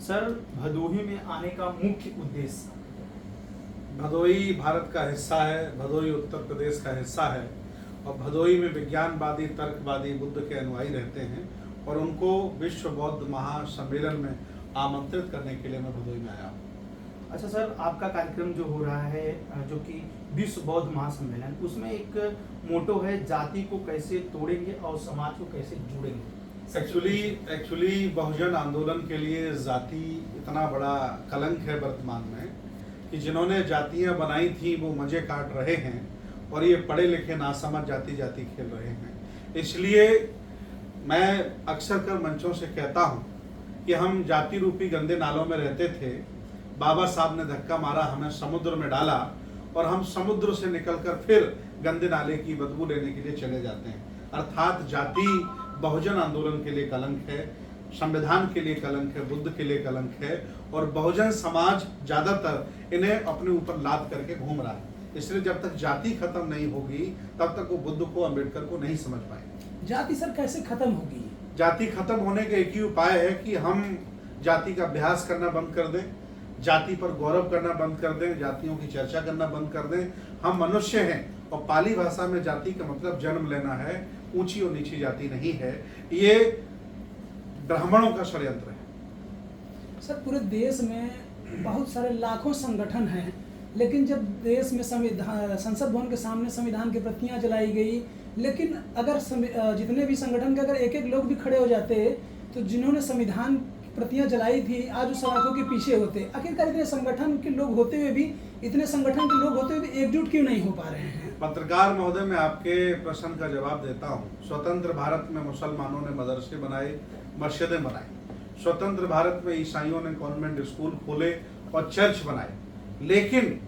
Sir, Bhadohi में आने का मुख्य उद्देश्य? भदोही भारत का हिस्सा है, भदोही उत्तर प्रदेश का हिस्सा है और भदोही में विज्ञानवादी तर्कवादी बुद्ध के अनुयायी रहते हैं और उनको विश्व बौद्ध महासम्मेलन में आमंत्रित करने के लिए मैं भदोही में आया हूँ। अच्छा सर, आपका कार्यक्रम जो हो रहा है जो कि विश्व बौद्ध महासम्मेलन, उसमें एक मोटो है, जाति को कैसे तोड़ेंगे और समाज को कैसे जोड़ेंगे। एक्चुअली बहुजन आंदोलन के लिए जाति इतना बड़ा कलंक है वर्तमान में कि जिन्होंने जातियां बनाई थी वो मजे काट रहे हैं और ये पढ़े लिखे नासमझ जाति खेल रहे हैं। इसलिए मैं अक्सर कर मंचों से कहता हूँ कि हम जाति रूपी गंदे नालों में रहते थे, बाबा साहब ने धक्का मारा, हमें समुद्र में डाला और हम समुद्र से निकलकर फिर गंदे नाले की बदबू लेने के लिए चले जाते हैं। अर्थात जाति बहुजन आंदोलन के लिए कलंक है, संविधान के लिए कलंक है, बुद्ध के लिए कलंक है और बहुजन समाज ज्यादातर इन्हें अपने ऊपर लाद करके घूम रहा है। इसलिए जब तक जाति खत्म नहीं होगी तब तक वो बुद्ध को, अम्बेडकर को नहीं समझ पाएंगे। जाति सर कैसे खत्म होगी? जाति खत्म होने का एक ही उपाय है कि हम जाति का अभ्यास करना बंद कर दें, जाति पर गौरव करना बंद कर दें, जातियों की चर्चा करना बंद कर दें। हम मनुष्य हैं और पाली भाषा में जाति का मतलब जन्म लेना है, ऊंची और नीची जाति नहीं है। ये ब्राह्मणों का षड्यंत्र है। सर, पूरे देश में बहुत सारे लाखों संगठन हैं, लेकिन जब देश में संविधान, संसद भवन के सामने संविधान की प्रतियां जलाई गई, लेकिन अगर जितने भी संगठन के अगर एक एक लोग भी खड़े हो जाते तो जिन्होंने संविधान की प्रतियां जलाई थी आज उस सड़कों के पीछे होते। आखिरकार इतने संगठन के लोग होते हुए भी, इतने संगठन के लोग होते हुए भी एकजुट क्यों नहीं हो पा रहे हैं? पत्रकार महोदय, मैं आपके प्रश्न का जवाब देता हूँ। स्वतंत्र भारत में मुसलमानों ने मदरसे बनाए, मस्जिदें बनाई। स्वतंत्र भारत में ईसाइयों ने कॉन्वेंट स्कूल खोले और चर्च बनाए, लेकिन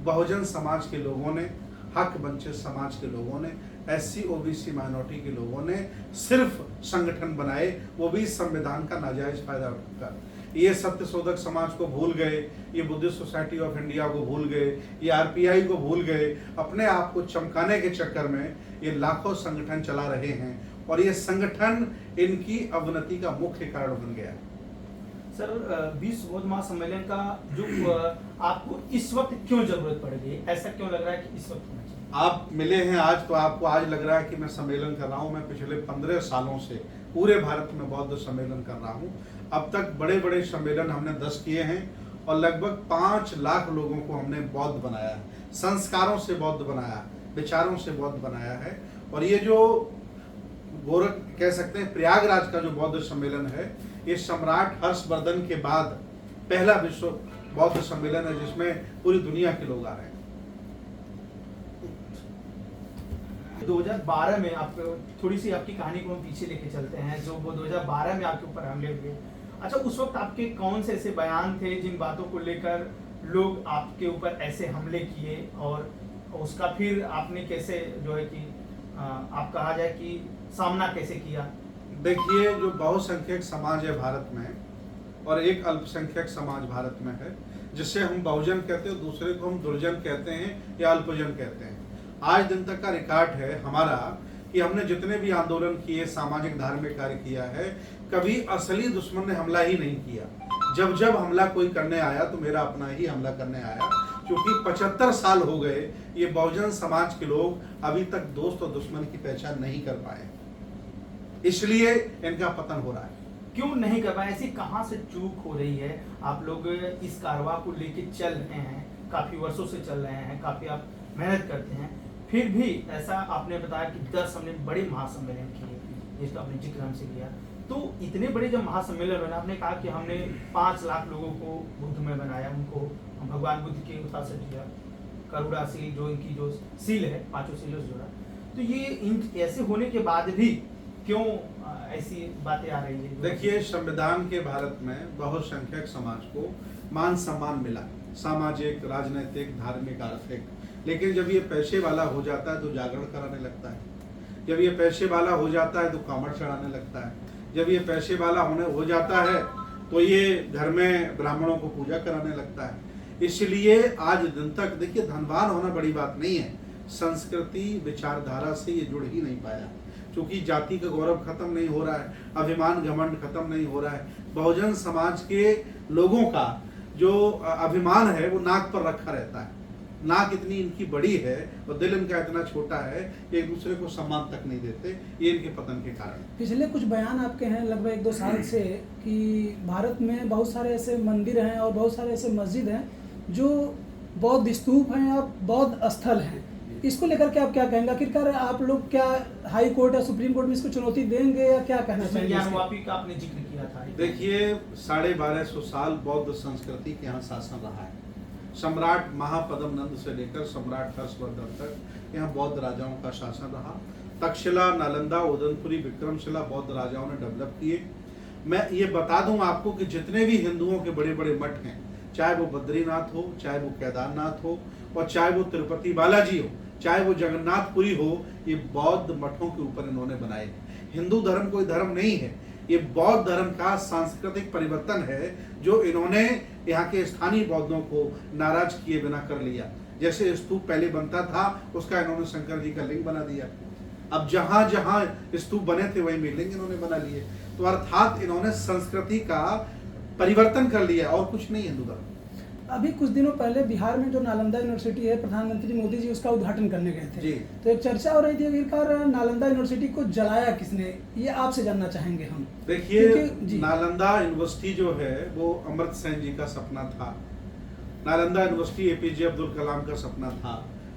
बहुजन समाज के लोगों ने, हक वंचित समाज के लोगों ने, SC OBC माइनॉरिटी के लोगों ने सिर्फ संगठन बनाए, वो भी संविधान का नाजायज फायदा उठाकर। ये सत्य शोधक समाज को भूल गए, ये बुद्धिस्ट सोसाइटी ऑफ इंडिया को भूल गए, ये RPI को भूल गए। अपने आप को चमकाने के चक्कर में ये लाखों संगठन चला रहे हैं और ये संगठन इनकी अवनति का मुख्य कारण बन गया है। सर, विश्व बौद्ध महासम्मेलन का जो आपको इस वक्त क्यों जरूरत पड़ गई, ऐसा क्यों लग रहा है कि इस वक्त होना चाहिए? आप मिले हैं आज तो आपको आज लग रहा है कि मैं सम्मेलन कर रहा हूं। मैं पिछले 15 सालों से पूरे भारत में बौद्ध सम्मेलन कर रहा हूं। अब तक बड़े बड़े सम्मेलन हमने 10 किए हैं और लगभग 5 लाख लोगों को हमने बौद्ध बनाया है, संस्कारों से बौद्ध बनाया, विचारों से बौद्ध बनाया है। और ये जो गोरख कह सकते हैं प्रयागराज का जो बौद्ध सम्मेलन है, ये सम्राट हर्षवर्धन के बाद पहला विश्व बौद्ध सम्मेलन है जिसमें पूरी दुनिया के लोग आ रहे हैं। 2012 में आपको थोड़ी सी आपकी कहानी को हम पीछे लेके चलते हैं, जो वो 2012 में आपके ऊपर हमले हुए। अच्छा, उस वक्त आपके कौन से ऐसे बयान थे जिन बातों को लेकर लोग आपके ऊपर ऐसे हमले किए और उसका फिर आपने कैसे जो है कि आप कहा जाए कि सामना कैसे किया? देखिए, जो बहुसंख्यक समाज है भारत में और एक अल्पसंख्यक समाज भारत में है, जिसे हम बहुजन कहते हैं, दूसरे को हम दुर्जन कहते हैं या अल्पजन कहते हैं। आज दिन तक का रिकॉर्ड है हमारा कि हमने जितने भी आंदोलन किए, सामाजिक धार्मिक कार्य किया है, कभी असली दुश्मन ने हमला ही नहीं किया। जब जब हमला कोई करने आया तो मेरा अपना ही हमला करने आया, क्योंकि 75 साल हो गए ये बहुजन समाज के लोग अभी तक दोस्त और दुश्मन की पहचान नहीं कर पाए, इसलिए इनका पतन हो रहा है। क्यों नहीं कर पाए? ऐसी कहाँ से चूक हो रही है? आप लोग इस कारवा को लेके चल रहे हैं, काफी वर्षों से चल रहे हैं, काफी आप मेहनत करते हैं, फिर भी ऐसा आपने बताया कि 10 हमने बड़े महासम्मेलन किए, जिसका आपने जिक्र हमसे किया। तो इतने बड़े जब महासम्मेलन हुए, आपने कहा कि हमने 5 लाख लोगों को बुद्ध में बनाया, उनको भगवान बुद्ध के उत्साह से दिया, करुणा सील जो इनकी जो सील है, 5 सीलों से जोड़ा। तो ये इन ऐसे होने के बाद भी क्यों ऐसी बातें आ रही है? देखिए, संविधान के भारत में बहुसंख्यक समाज को मान सम्मान मिला, सामाजिक, राजनीतिक, धार्मिक, आर्थिक। लेकिन जब ये पैसे वाला हो जाता है तो जागरण कराने लगता है, जब ये पैसे वाला हो जाता है तो कामड़ चढ़ाने लगता है, जब ये पैसे वाला हो जाता है तो ये घर में ब्राह्मणों को पूजा कराने लगता है। इसलिए आज दिन तक देखिए, धनवान होना बड़ी बात नहीं है, संस्कृति विचारधारा से ये जुड़ ही नहीं पाया, क्योंकि जाति का गौरव खत्म नहीं हो रहा है, अभिमान घमंड खत्म नहीं हो रहा है। बहुजन समाज के लोगों का जो अभिमान है वो नाक पर रखा रहता है। नाक इतनी इनकी बड़ी है और दिल इनका इतना छोटा है कि एक दूसरे को सम्मान तक नहीं देते, ये इनके पतन के कारण। पिछले कुछ बयान आपके हैं लगभग 1-2 साल से कि भारत में बहुत सारे ऐसे मंदिर हैं और बहुत सारे ऐसे मस्जिद हैं जो बौद्ध स्तूप हैं या बौद्ध स्थल हैं। इसको लेकर के आप क्या कहेंगे? आखिरकार आप लोग क्या हाई कोर्ट या सुप्रीम कोर्ट में इसको चुनौती देंगे या क्या कहना इसमें चाहेंगे? ज्ञानवापी का आपने जिक्र किया था। देखिए 1250 साल बौद्ध संस्कृति के यहाँ शासन रहा है। सम्राट महापद्म नंद से लेकर सम्राट हर्षवर्धन तक यहाँ बौद्ध राजाओं का शासन रहा। तक्षशिला, नालंदा, उदयपुरी, विक्रमशिला बौद्ध राजाओं ने डेवलप किए। मैं ये बता दूं आपको कि जितने भी हिंदुओं के बड़े बड़े मठ हैं, चाहे वो बद्रीनाथ हो, चाहे वो केदारनाथ हो, और चाहे वो तिरुपति बालाजी हो, चाहे वो जगन्नाथपुरी हो, ये बौद्ध मठों के ऊपर इन्होंने बनाए। हिंदू धर्म कोई धर्म नहीं है, ये बौद्ध धर्म का सांस्कृतिक परिवर्तन है जो इन्होंने यहाँ के स्थानीय बौद्धों को नाराज किए बिना कर लिया। जैसे स्तूप पहले बनता था उसका इन्होंने शंकर जी का लिंग बना दिया। अब जहां जहां स्तूप बने थे वहीं में लिंग इन्होंने बना लिए। तो अर्थात इन्होंने संस्कृति का परिवर्तन कर लिया और कुछ नहीं हिंदू धर्म। अभी कुछ दिनों पहले बिहार में जो नालंदा यूनिवर्सिटी है, प्रधानमंत्री मोदी जी उसका उद्घाटन करने गए थे। जी। तो एक चर्चा हो रही थी आखिरकार नालंदा यूनिवर्सिटी को जलाया किसने, ये आपसे जानना चाहेंगे हम। देखिए नालंदा यूनिवर्सिटी जो है वो अमर्त्य सेन जी का सपना था। नालंदा यूनिवर्सिटी एपीजे अब्दुल कलाम का सपना था।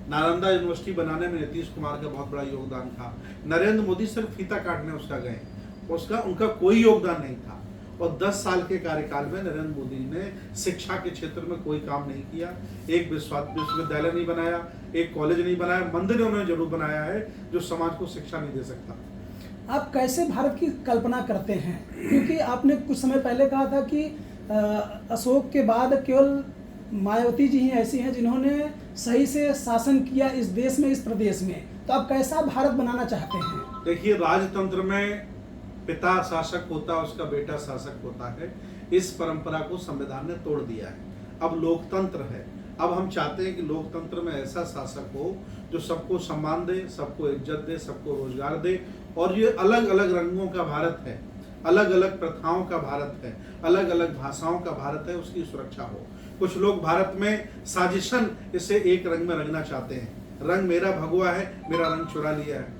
नालंदा यूनिवर्सिटी बनाने में नीतीश कुमार का बहुत बड़ा योगदान था। नरेंद्र मोदी सिर्फ फीता काटने उसका गए, उनका कोई योगदान नहीं था। और 10 साल के कार्यकाल में नरेंद्र मोदी ने शिक्षा के क्षेत्र में कोई काम नहीं किया। एक विश्वविद्यालय नहीं बनाया, एक कॉलेज नहीं बनाया, मंदिर उन्होंने जरूर बनाया है जो समाज को शिक्षा नहीं दे सकता। आप कैसे भारत की कल्पना करते हैं? क्योंकि आपने कुछ समय पहले कहा था कि अशोक के बाद केवल मायावती जी ही ऐसी हैं जिन्होंने सही से शासन किया इस देश में, इस प्रदेश में। तो आप कैसा भारत बनाना चाहते हैं? देखिए राजतंत्र में पिता शासक होता है, उसका बेटा शासक होता है। इस परंपरा को संविधान ने तोड़ दिया है। अब लोकतंत्र है। अब हम चाहते हैं कि लोकतंत्र में ऐसा शासक हो जो सबको सम्मान दे, सबको इज्जत दे, सबको रोजगार दे। और ये अलग अलग रंगों का भारत है, अलग अलग प्रथाओं का भारत है, अलग अलग भाषाओं का भारत है, उसकी सुरक्षा हो। कुछ लोग भारत में साजिशन इसे एक रंग में रंगना चाहते हैं। रंग मेरा भगवा है, मेरा रंग चुरा लिया है।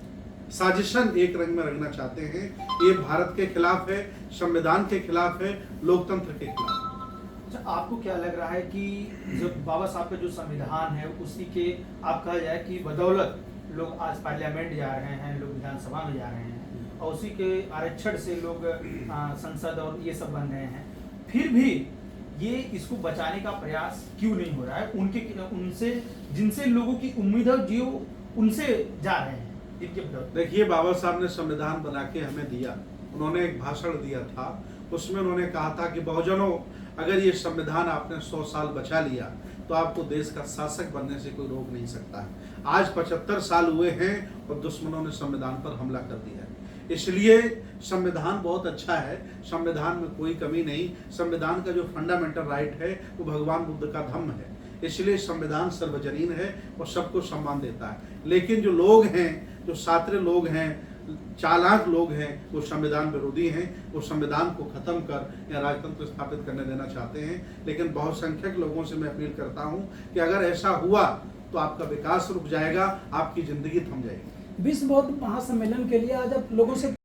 साजिशन एक रंग में रंगना चाहते हैं। ये भारत के खिलाफ है, संविधान के खिलाफ है, लोकतंत्र के खिलाफ। अच्छा, आपको क्या लग रहा है कि जो बाबा साहब का जो संविधान है उसी के आप कहा जाए कि बदौलत लोग आज पार्लियामेंट जा रहे हैं, लोग विधानसभा में जा रहे हैं और उसी के आरक्षण से लोग संसद और ये सब बन रहे हैं, फिर भी ये इसको बचाने का प्रयास क्यों नहीं हो रहा है? उनसे जिनसे लोगों की उम्मीद है जो उनसे जा रहे हैं। देखिए बाबा साहब ने संविधान बना के हमें दिया। उन्होंने एक भाषण दिया था, उसमें उन्होंने कहा था कि बहुजनों, अगर ये संविधान आपने 100 साल बचा लिया तो आपको देश का शासक बनने से कोई रोक नहीं सकता है। आज 75 साल हुए हैं और दुश्मनों ने संविधान पर हमला कर दिया है। इसलिए संविधान बहुत अच्छा है, संविधान में कोई कमी नहीं। संविधान का जो फंडामेंटल राइट है वो भगवान बुद्ध का धम्म है। इसलिए संविधान सर्वजनीन है और सबको सम्मान देता है। लेकिन जो लोग हैं, जो शातिर लोग हैं, चालाक लोग हैं, वो संविधान विरोधी हैं। वो संविधान को खत्म कर या राजतंत्र स्थापित करने देना चाहते हैं। लेकिन बहुसंख्यक लोगों से मैं अपील करता हूं कि अगर ऐसा हुआ तो आपका विकास रुक जाएगा, आपकी जिंदगी थम जाएगी। विश्व बौद्ध महासम्मेलन के लिए आज आप लोगों से